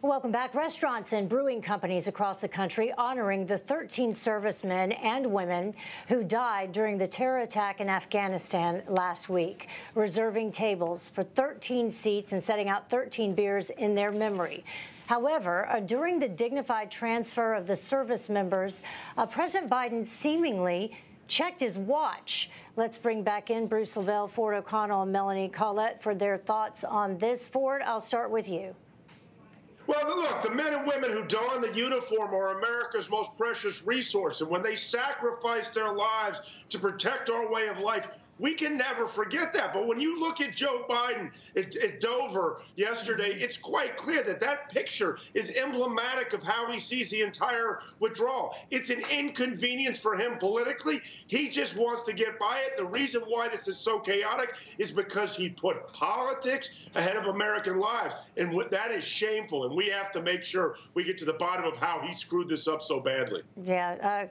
Welcome back. Restaurants and brewing companies across the country honoring the 13 servicemen and women who died during the terror attack in Afghanistan last week, reserving tables for 13 seats and setting out 13 beers in their memory. However, during the dignified transfer of the service members, President Biden seemingly checked his watch. Let's bring back in Bruce Lavelle, Ford O'Connell, and Melanie Collette for their thoughts on this. Ford, I'll start with you. Well, look, the men and women who don the uniform are America's most precious resource. And when they sacrifice their lives to protect our way of life, we can never forget that. But when you look at Joe Biden at Dover yesterday, it's quite clear that that picture is emblematic of how he sees the entire withdrawal. It's an inconvenience for him politically. He just wants to get by it. The reason why this is so chaotic is because he put politics ahead of American lives. And that is shameful. And we have to make sure we get to the bottom of how he screwed this up so badly. Yeah.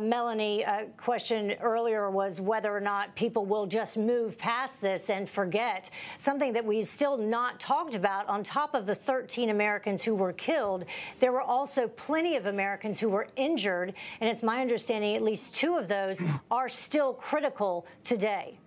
Melanie, question earlier was whether or not people will just move past this and forget something that we've still not talked about. On top of the 13 Americans who were killed, there were also plenty of Americans who were injured, and it's my understanding at least 2 of those are still critical today.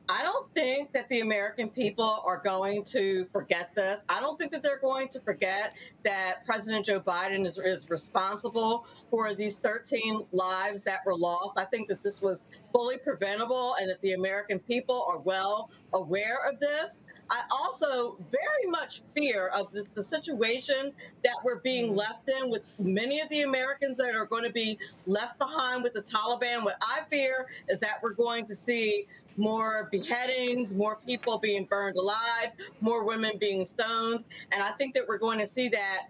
I don't think that the American people are going to forget this. I don't think that they're going to forget that President Joe Biden is responsible for these 13 lives that were lost. I think that this was fully preventable and that the American people are well aware of this. I also very much fear of the situation that we're being left in with many of the Americans that are going to be left behind with the Taliban. What I fear is that we're going to see more beheadings, more people being burned alive, more women being stoned. And I think that we're going to see that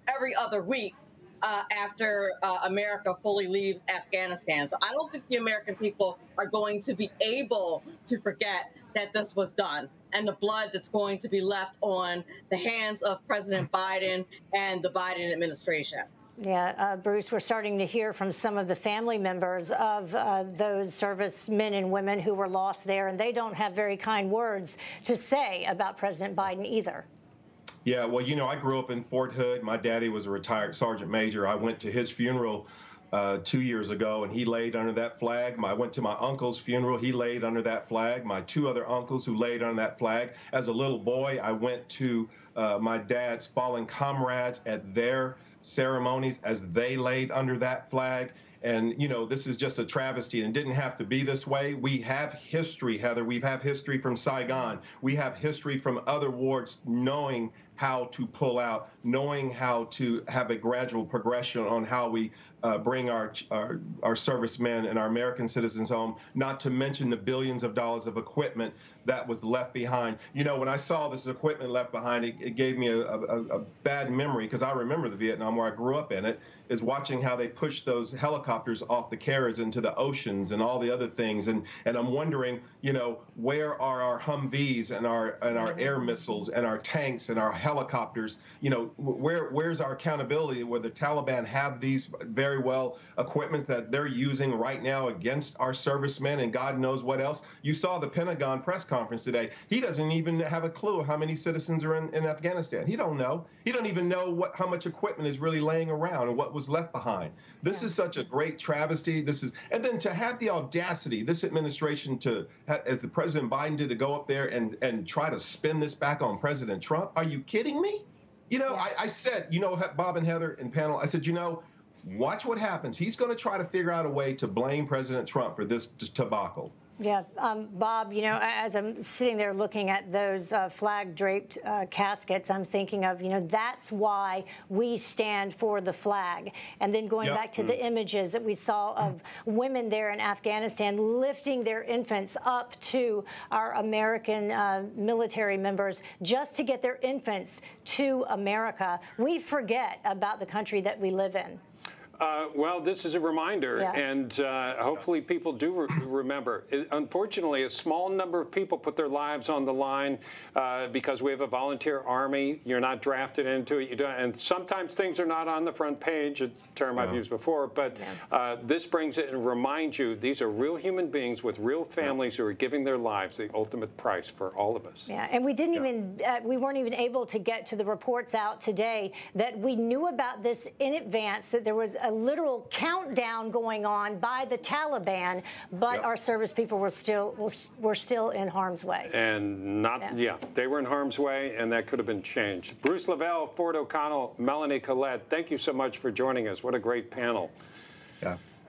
every other week after America fully leaves Afghanistan. So I don't think the American people are going to be able to forget that this was done and the blood that's going to be left on the hands of President Biden and the Biden administration. Yeah, Bruce, we're starting to hear from some of the family members of those servicemen and women who were lost there, and they don't have very kind words to say about President Biden either. Yeah, well, you know, I grew up in Fort Hood. My daddy was a retired sergeant major. I went to his funeral 2 years ago, and he laid under that flag. I went to my uncle's funeral. He laid under that flag. My 2 other uncles who laid under that flag. As a little boy, I went to my dad's fallen comrades at their ceremonies as they laid under that flag. And, you know, this is just a travesty, and it didn't have to be this way. We have history, Heather. We have history from Saigon. We have history from other wars knowing how to pull out, knowing how to have a gradual progression on how we bring our servicemen and our American citizens home, not to mention the billions of dollars of equipment that was left behind. You know, when I saw this equipment left behind, it gave me a bad memory, because I remember the Vietnam where I grew up in it, is watching how they pushed those helicopters off the carriers into the oceans and all the other things. And I'm wondering, you know, where are our Humvees and our air missiles and our tanks and our helicopters? You know, where's our accountability where the Taliban have these very well equipment that they're using right now against our servicemen and God knows what else? You saw the Pentagon press conference today. He doesn't even have a clue of how many citizens are in Afghanistan. He don't know. He don't even know how much equipment is really laying around and what was left behind. This is such a great travesty. And then to have the audacity, this administration as the President Biden did, to go up there and try to spin this back on President Trump. Are you kidding me? You know, I said, you know, Bob and Heather and panel, I said, you know, watch what happens. He's going to try to figure out a way to blame President Trump for this debacle. Yeah, Bob, you know, as I'm sitting there looking at those flag-draped caskets, I'm thinking of, you know, that's why we stand for the flag. And then going back to the images that we saw of women there in Afghanistan lifting their infants up to our American military members just to get their infants to America. We forget about the country that we live in. Well, this is a reminder, Yeah. and hopefully people do remember. Unfortunately, a small number of people put their lives on the line because we have a volunteer army. You're not drafted into it. You don't, and sometimes things are not on the front page, a term I've used before, but this brings it and reminds you these are real human beings with real families who are giving their lives, the ultimate price for all of us. Yeah, and we didn't even, we weren't even able to get to the reports out today that we knew about this in advance, that there was a literal countdown going on by the Taliban, but our service people were still in harm's way. And they were in harm's way, and that could have been changed. Bruce Lavelle, Ford O'Connell, Melanie Collette, thank you so much for joining us. What a great panel. Yeah.